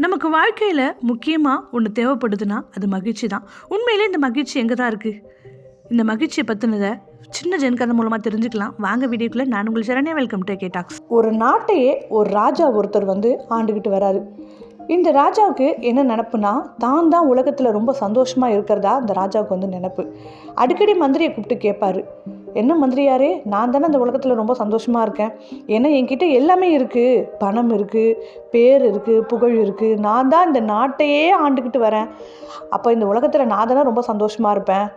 நமக்கு வாழ்க்கையில் முக்கியமாக ஒன்று தேவைப்படுதுன்னா அது மகிழ்ச்சி தான். உண்மையிலே இந்த மகிழ்ச்சி எங்கே தான் இருக்குது? இந்த மகிழ்ச்சியை பற்றினதை சின்ன ஜென்கதை மூலமாக தெரிஞ்சுக்கலாம். வாங்க வீடியோக்குள்ளே. நான் உங்கள் சரண்யா. Welcome to கேடாக்ஸ். ஒரு நாட்டையே ஒரு ராஜா ஒருத்தர் ஆண்டுகிட்டு வராரு. இந்த ராஜாவுக்கு என்ன நினப்புனா, தான் உலகத்தில் ரொம்ப சந்தோஷமாக இருக்கிறதா அந்த ராஜாவுக்கு நினப்பு. அடிக்கடி மந்திரியை கூப்பிட்டு கேட்பாரு, என்ன மந்திரியாரே, நான் தானே அந்த உலகத்தில் ரொம்ப சந்தோஷமாக இருக்கேன். ஏன்னா என்கிட்ட எல்லாமே இருக்குது, பணம் இருக்குது, பேர் இருக்குது, புகழ் இருக்குது. நான் தான் இந்த நாட்டையே ஆண்டுக்கிட்டு வரேன். அப்போ இந்த உலகத்தில் நான் தானே ரொம்ப சந்தோஷமாக இருப்பேன்.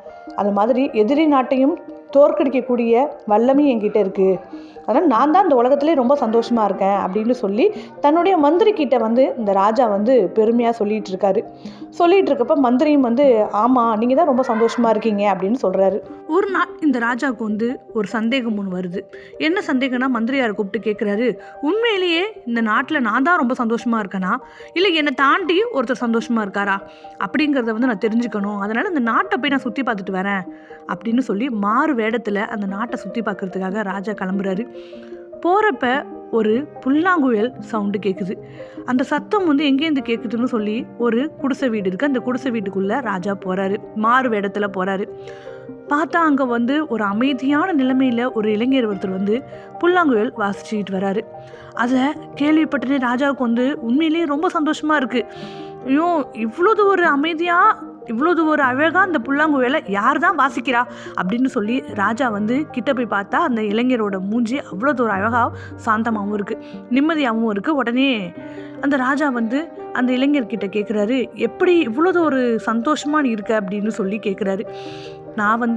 அது மாதிரி எதிரி நாட்டையும் தோற்கடிக்கக்கூடிய வல்லமையும் என்கிட்ட இருக்குது. அதனால் நான் தான் இந்த உலகத்திலே ரொம்ப சந்தோஷமாக இருக்கேன் அப்படின்னு சொல்லி தன்னுடைய மந்திரி கிட்ட இந்த ராஜா பெருமையாக சொல்லிகிட்டு இருக்காரு. சொல்லிகிட்டு இருக்கப்ப மந்திரியும் ஆமாம், நீங்கள் தான் ரொம்ப சந்தோஷமாக இருக்கீங்க அப்படின்னு சொல்கிறாரு. ஒரு நாள் இந்த ராஜாவுக்கு ஒரு சந்தேகம் ஒன்று வருது. என்ன சந்தேகம்னா, மந்திரியாரை கூப்பிட்டு கேட்குறாரு, உண்மையிலேயே இந்த நாட்டில் நான் தான் ரொம்ப சந்தோஷமாக இருக்கேனா, இல்லை என்னை தாண்டி ஒருத்தர் சந்தோஷமாக இருக்காரா அப்படிங்கிறத நான் தெரிஞ்சுக்கணும். அதனால் இந்த நாட்டை போய் நான் சுற்றி பார்த்துட்டு வரேன் அப்படின்னு சொல்லி மாறு வேடத்தில் அந்த நாட்டை சுற்றி பார்க்கறதுக்காக ராஜா கிளம்புறாரு. போகிறப்ப ஒரு புல்லாங்குழல் சவுண்டு கேட்குது. அந்த சத்தம் எங்கேருந்து கேட்குதுன்னு சொல்லி ஒரு குடிசை வீடு இருக்குது. அந்த குடிசை வீட்டுக்குள்ளே ராஜா போகிறாரு. மாறு வேடத்தில் போகிறாரு. பார்த்தா அங்கே ஒரு அமைதியான நிலைமையில் ஒரு இளைஞர் ஒருத்தர் புல்லாங்குழல் வாசிச்சுக்கிட்டு வராரு. அதை கேள்விப்பட்டனே ராஜாவுக்கு உண்மையிலேயே ரொம்ப சந்தோஷமாக இருக்குது. ஐயோ, இவ்வளோது ஒரு அமைதியாக, இவ்வளோது ஒரு அழகாக அந்த புல்லாங்குழலை யார் தான் வாசிக்கிறா அப்படின்னு சொல்லி ராஜா கிட்ட போய் பார்த்தா அந்த இளைஞரோட மூஞ்சி அவ்வளோது ஒரு அழகாக சாந்தமாகவும் இருக்குது, நிம்மதியாகவும் இருக்குது. உடனே அந்த ராஜா அந்த இளைஞர்கிட்ட கேட்குறாரு, எப்படி இவ்வளோது ஒரு சந்தோஷமாக இருக்க அப்படின்னு சொல்லி கேட்குறாரு. நான்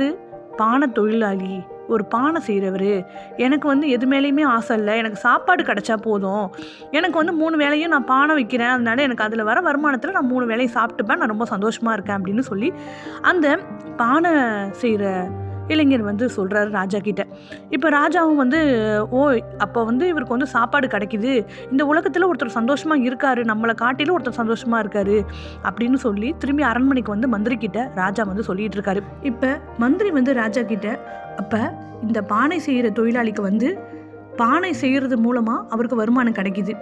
பானை தொழிலாளி, ஒரு பானை செய்கிறவர். எனக்கு எது மேலேயுமே ஆசை இல்லை. எனக்கு சாப்பாடு கிடச்சா போதும். எனக்கு 3 வேளையும் நான் பானை வைக்கிறேன். அதனால எனக்கு அதில் வர வருமானத்தில் நான் 3 வேளையும் சாப்பிட்டுப்பேன். நான் ரொம்ப சந்தோஷமாக இருக்கேன் அப்படின்னு சொல்லி அந்த பானை செய்கிற இளைஞர் சொல்கிறாரு ராஜா கிட்ட. இப்போ ராஜாவும் ஓ, அப்போ இவருக்கு சாப்பாடு கிடைக்கிது, இந்த உலகத்தில் ஒருத்தர் சந்தோஷமாக இருக்காரு, நம்மளை காட்டிலும் ஒருத்தர் சந்தோஷமாக இருக்காரு அப்படின்னு சொல்லி திரும்பி அரண்மனைக்கு மந்திரி கிட்ட ராஜா சொல்லிட்டு இருக்காரு. இப்போ மந்திரி ராஜா கிட்ட, அப்போ இந்த பானை செய்கிற தொழிலாளிக்கு பானை செய்கிறது மூலமாக அவருக்கு வருமானம் கிடைக்கிது.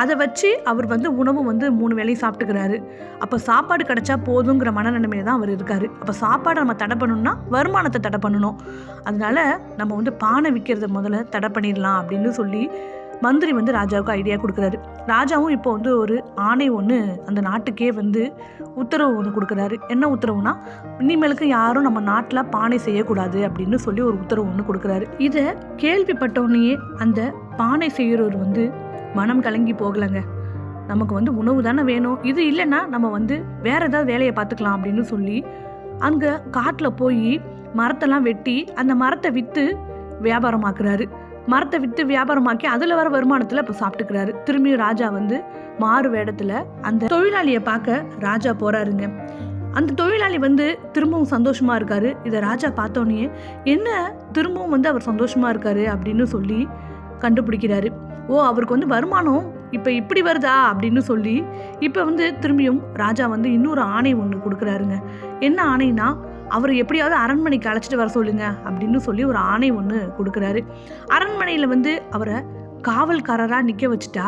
அதை வச்சு அவர் உணவு 3 வேளையும் சாப்பிட்டுக்கிறாரு. அப்போ சாப்பாடு கிடைச்சா போதுங்கிற மனநிலைமையில தான் அவர் இருக்கார். அப்போ சாப்பாடை நம்ம தடை பண்ணணும்னா வருமானத்தை தடை பண்ணணும். அதனால நம்ம பானை விற்கிறத முதல்ல தடை பண்ணிடலாம் அப்படின்னு சொல்லி மந்திரி ராஜாவுக்கு ஐடியா கொடுக்குறாரு. ராஜாவும் இப்போ ஒரு ஆணை ஒன்று அந்த நாட்டுக்கே உத்தரவு ஒன்று கொடுக்குறாரு. என்ன உத்தரவுனா, இனிமேலுக்கு யாரும் நம்ம நாட்டில் பானை செய்யக்கூடாது அப்படின்னு சொல்லி ஒரு உத்தரவு ஒன்று கொடுக்குறாரு. இதை கேள்விப்பட்டோடனேயே அந்த பானை செய்கிறவர் மனம் கலங்கி போகலைங்க. நமக்கு உணவு தானே வேணும், இது இல்லைன்னா நம்ம வேற ஏதாவது வேலையை பார்த்துக்கலாம் அப்படின்னு சொல்லி அங்கே காட்டில் போய் மரத்தெல்லாம் வெட்டி அந்த மரத்தை விற்று வியாபாரமாக்குறாரு. மரத்தை விற்று வியாபாரமாக்கி அதில் வர வருமானத்தில் இப்போ சாப்பிட்டுக்கிறாரு. திரும்பியும் ராஜா மாறு வேடத்தில் அந்த தொழிலாளியை பார்க்க ராஜா போகிறாருங்க. அந்த தொழிலாளி திரும்பவும் சந்தோஷமாக இருக்காரு. இதை ராஜா பார்த்தோன்னே, என்ன திரும்பவும் அவர் சந்தோஷமாக இருக்காரு அப்படின்னு சொல்லி கண்டுபிடிக்கிறாரு. ஓ, அவருக்கு வருமானம் இப்போ இப்படி வருதா அப்படின்னு சொல்லி இப்போ திரும்பியும் ராஜா இன்னொரு ஆணை ஒன்று கொடுக்குறாருங்க. என்ன ஆணைனா, அவர் எப்படியாவது அரண்மனைக்கு அழைச்சிட்டு வர சொல்லுங்க அப்படின்னு சொல்லி ஒரு ஆணை ஒன்று கொடுக்குறாரு. அரண்மனையில் அவரை காவல்காரராக நிற்க வச்சுட்டா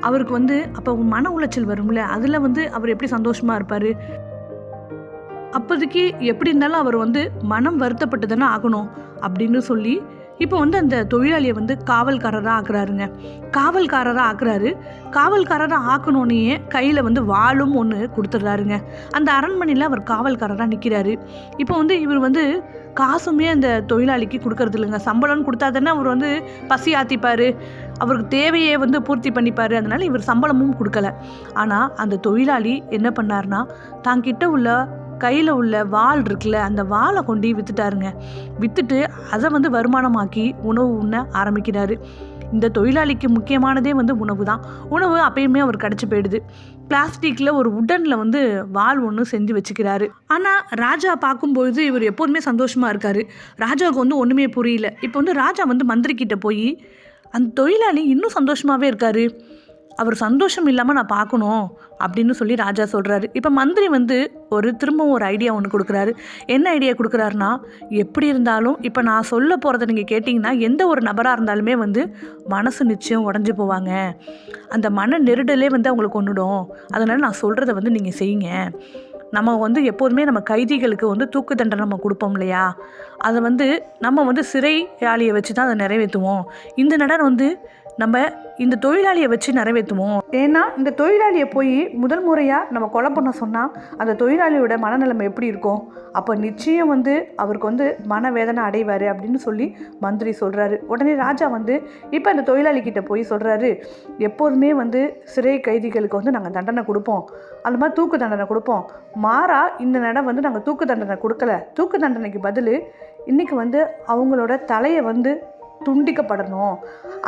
அவருக்கு அப்போ மன உளைச்சல் வரும்ல, அதில் அவர் எப்படி சந்தோஷமாக இருப்பார்? அப்போதைக்கு எப்படி இருந்தாலும் அவர் மனம் வருத்தப்பட்டு தானே ஆகணும் அப்படின்னு சொல்லி இப்போ அந்த தொழிலாளியை காவல்காரராக ஆக்குறாருங்க. காவல்காரராக ஆக்குறாரு. காவல்காரராக ஆக்கணுன்னே கையில் வாளும் ஒன்று கொடுத்துட்றாருங்க. அந்த அரண்மனையில் அவர் காவல்காரராக நிற்கிறாரு. இப்போ இவர் காசுமே அந்த தொழிலாளிக்கு கொடுக்கறது இல்லைங்க. சம்பளம்னு கொடுத்தா தானே அவர் பசி ஆற்றிப்பார், அவருக்கு தேவையை பூர்த்தி பண்ணிப்பார். அதனால் இவர் சம்பளமும் கொடுக்கல. ஆனால் அந்த தொழிலாளி என்ன பண்ணார்னா, தாங்கிட்ட உள்ள கையில் உள்ள வாள் இருக்குல்ல, அந்த வாளை கொண்டு விற்றுட்டாருங்க. விற்றுட்டு அதை வருமானமாக்கி உணவு உண்ண ஆரம்பிக்கிறாரு. இந்த தொழிலாளிக்கு முக்கியமானதே உணவு தான். உணவு அப்பயுமே அவர் கிடச்சி போயிடுது. பிளாஸ்டிக்கில் ஒரு உடனில் வாள் ஒன்று செஞ்சு வச்சுக்கிறாரு. ஆனால் ராஜா பார்க்கும்பொழுது இவர் எப்போதுமே சந்தோஷமாக இருக்கார். ராஜாவுக்கு ஒன்றுமே புரியல. இப்போ ராஜா மந்திரிக்கிட்ட போய், அந்த தொழிலாளி இன்னும் சந்தோஷமாகவே இருக்கார், அவர் சந்தோஷம் இல்லாமல் நான் பார்க்கணும் அப்படின்னு சொல்லி ராஜா சொல்கிறாரு. இப்போ மந்திரி வந்து திரும்பவும் ஒரு ஐடியா ஒன்று கொடுக்குறாரு. என்ன ஐடியா கொடுக்குறாருன்னா, எப்படி இருந்தாலும் இப்போ நான் சொல்ல போகிறத நீங்கள் கேட்டிங்கன்னா எந்த ஒரு நபராக இருந்தாலுமே வந்து மனசு நிச்சயம் உடஞ்சி போவாங்க. அந்த மன நெருடலே வந்து அவங்களுக்கு கொண்டுடும். அதனால் நான் சொல்கிறத வந்து நீங்கள் செய்யுங்க. நம்ம வந்து எப்போதுமே நம்ம கைதிகளுக்கு வந்து தூக்கு தண்டனை நம்ம கொடுப்போம் இல்லையா, அதை வந்து நம்ம வந்து சிறையாளியை வச்சு தான் அதை நிறைவேற்றுவோம். இந்த நடன் வந்து நம்ம இந்த தொழிலாளியை வச்சு நிறைவேற்றுவோம். ஏன்னா இந்த தொழிலாளியை போய் முதல் முறையாக நம்ம கொலை பண்ண சொன்னால் அந்த தொழிலாளியோட மனநிலைமை எப்படி இருக்கும்? அப்போ நிச்சயம் வந்து அவருக்கு வந்து மனவேதனை அடைவார் அப்படின்னு சொல்லி மந்திரி சொல்கிறாரு. உடனே ராஜா வந்து இப்போ அந்த தொழிலாளிக்கிட்ட போய் சொல்கிறாரு, எப்போதுமே வந்து சிறை கைதிகளுக்கு வந்து நாங்கள் தண்டனை கொடுப்போம், அந்த மாதிரி தூக்கு தண்டனை கொடுப்போம். மாறா இந்த நடம் வந்து நாங்கள் தூக்கு தண்டனை கொடுக்கல. தூக்கு தண்டனைக்கு பதில் இன்றைக்கி வந்து அவங்களோட தலையை வந்து துண்டிக்கப்படணும்.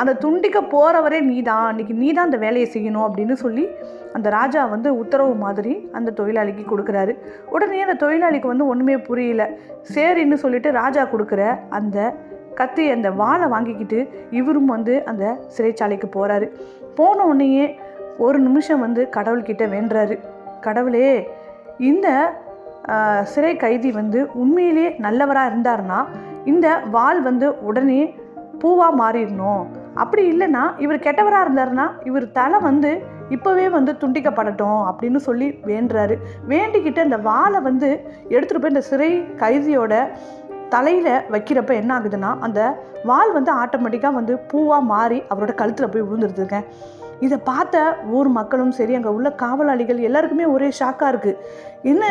அந்த துண்டிக்க போகிறவரே இன்றைக்கி நீ தான் அந்த வேலையை செய்யணும் அப்படின்னு சொல்லி அந்த ராஜா வந்து உத்தரவு மாதிரி அந்த தொழிலாளிக்கு கொடுக்குறாரு. உடனே அந்த தொழிலாளிக்கு வந்து ஒன்றுமே புரியல. சரின்னு சொல்லிட்டு ராஜா கொடுக்குற அந்த கத்தி அந்த வாளை வாங்கிக்கிட்டு இவரும் வந்து அந்த சிறைச்சாலைக்கு போகிறாரு. போன உடனேயே ஒரு நிமிஷம் வந்து கடவுள்கிட்ட வேண்டுறாரு, கடவுளே இந்த சிறை கைதி வந்து உண்மையிலே நல்லவராக இருந்தாருன்னா இந்த வாள் வந்து உடனே பூவாக மாறிடணும். அப்படி இல்லைன்னா இவர் கெட்டவராக இருந்தாருன்னா இவர் தலை வந்து இப்போவே வந்து துண்டிக்கப்படட்டும் அப்படின்னு சொல்லி வேண்டுறாரு. வேண்டிக்கிட்டு அந்த வாளை வந்து எடுத்துகிட்டு போய் இந்த சிறை கைதியோட தலையில் வைக்கிறப்ப என்ன ஆகுதுன்னா அந்த வாள் வந்து ஆட்டோமேட்டிக்காக வந்து பூவாக மாறி அவரோட கழுத்தில் போய் விழுந்துருதுங்க. இதை பார்த்த ஊர் மக்களும் சரி, அங்கே உள்ள காவலாளிகள் எல்லாருக்குமே ஒரே ஷாக்காக இருக்குது. என்ன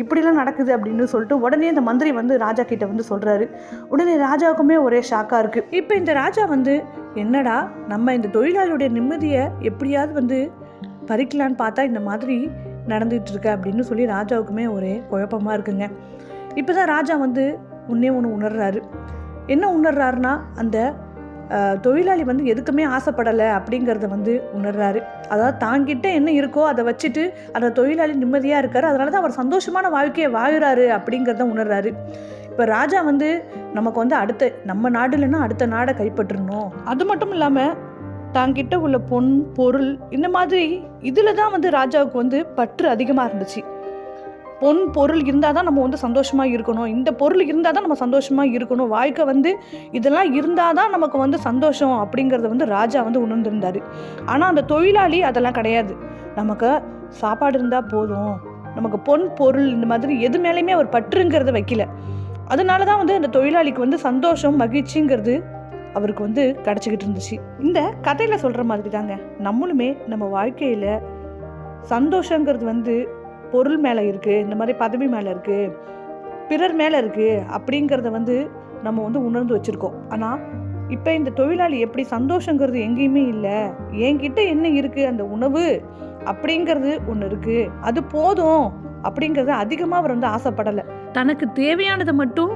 இப்படிலாம் நடக்குது அப்படின்னு சொல்லிட்டு உடனே இந்த மந்திரி வந்து ராஜா கிட்ட வந்து சொல்கிறாரு. உடனே ராஜாவுக்குமே ஒரே ஷாக்காக இருக்குது. இப்போ இந்த ராஜா வந்து என்னடா நம்ம இந்த தொழிலாளியுடைய நிம்மதியை எப்படியாவது வந்து பறிக்கலான்னு பார்த்தா இந்த மாதிரி நடந்துகிட்டு இருக்கு அப்படின்னு சொல்லி ராஜாவுக்குமே ஒரே குழப்பமாக இருக்குங்க. இப்போ தான் ராஜா வந்து ஒன்று உணர்றாரு. என்ன உணர்றாருன்னா, அந்த தொழிலாளி வந்து எதுக்குமே ஆசைப்படலை அப்படிங்கிறத வந்து உணர்றாரு. அதாவது தாங்கிட்ட என்ன இருக்கோ அதை வச்சுட்டு அந்த தொழிலாளி நிம்மதியாக இருக்கார், அதனால தான் அவர் சந்தோஷமான வாழ்க்கையை வாழுறாரு அப்படிங்கிறத உணர்றாரு. இப்போ ராஜா வந்து நமக்கு வந்து நம்ம நாடு இல்லைன்னா அடுத்த நாடை கைப்பற்றணும், அது மட்டும் இல்லாமல் தாங்கிட்ட உள்ள பொன் பொருள் இந்த மாதிரி இதில் தான் வந்து ராஜாவுக்கு வந்து பற்று அதிகமாக இருந்துச்சு. பொன் பொருள் இருந்தால் தான் நம்ம வந்து சந்தோஷமாக இருக்கணும், இந்த பொருள் இருந்தால் தான் நம்ம சந்தோஷமாக இருக்கணும், வாழ்க்கை வந்து இதெல்லாம் இருந்தால் தான் நமக்கு வந்து சந்தோஷம் அப்படிங்கிறத வந்து ராஜா வந்து உணர்ந்திருந்தார். ஆனால் அந்த தொழிலாளி அதெல்லாம் கிடையாது. நமக்கு சாப்பாடு இருந்தால் போதும், நமக்கு பொன் பொருள் இந்த மாதிரி எது மேலேயுமே அவர் பற்றுங்கிறத வைக்கல. அதனால தான் வந்து அந்த தொழிலாளிக்கு வந்து சந்தோஷம் மகிழ்ச்சிங்கிறது அவருக்கு வந்து கிடச்சிக்கிட்டு இருந்துச்சு. இந்த கதையில் சொல்கிற மாதிரி தாங்க நம்மளுமே நம்ம வாழ்க்கையில் சந்தோஷங்கிறது வந்து பொருள் மேலே இருக்குது, இந்த மாதிரி பதவி மேலே இருக்குது, பிறர் மேலே இருக்குது அப்படிங்கிறத வந்து நம்ம வந்து உணர்ந்து வச்சுருக்கோம். ஆனால் இப்போ இந்த தொழிலாளி எப்படி சந்தோஷங்கிறது எங்கேயுமே இல்லை, என்கிட்ட என்ன இருக்குது அந்த உணவு அப்படிங்கிறது ஒன்று இருக்குது, அது போதும் அப்படிங்கிறத அதிகமாக அவர் வந்து ஆசைப்படலை. தனக்கு தேவையானதை மட்டும்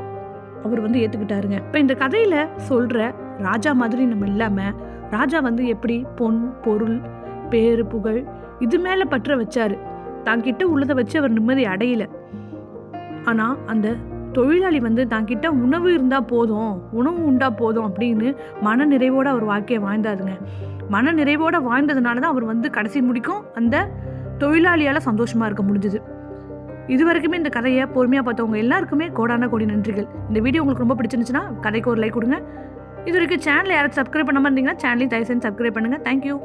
அவர் வந்து ஏற்றுக்கிட்டாருங்க. இப்போ இந்த கதையில் சொல்கிற ராஜா மாதிரி நம்ம இல்லாமல் ராஜா வந்து எப்படி பொன் பொருள் பேரு புகழ் இது மேலே பற்ற வச்சாரு, தாங்கிட்ட உள்ளதை வச்சு அவர் நிம்மதி அடையல. ஆனால் அந்த தொழிலாளி வந்து தாங்கிட்ட உணவு இருந்தால் போதும், உணவு உண்டா போதும் அப்படின்னு மன நிறைவோடு அவர் வாழ்க்கையை வாழ்ந்தாருங்க. மன நிறைவோடு வாழ்ந்ததுனால தான் அவர் வந்து கடைசி முடிக்கும் அந்த தொழிலாளியால் சந்தோஷமாக இருக்க முடிஞ்சுது. இது வரைக்குமே இந்த கதையை பொறுமையாக பார்த்தவங்க எல்லாருக்குமே கோடான கோடி நன்றிகள். இந்த வீடியோ உங்களுக்கு ரொம்ப பிடிச்சிருந்துச்சுன்னா கதைக்கு ஒரு லைக் கொடுங்க. இது வரைக்கும் சேனலை யாராச்சும் சப்ஸ்கிரைப் பண்ணாமல் இருந்தீங்கன்னா சேனலையும் தயவு செஞ்சு சப்ஸ்கிரைப் பண்ணுங்கள். தேங்க்யூ.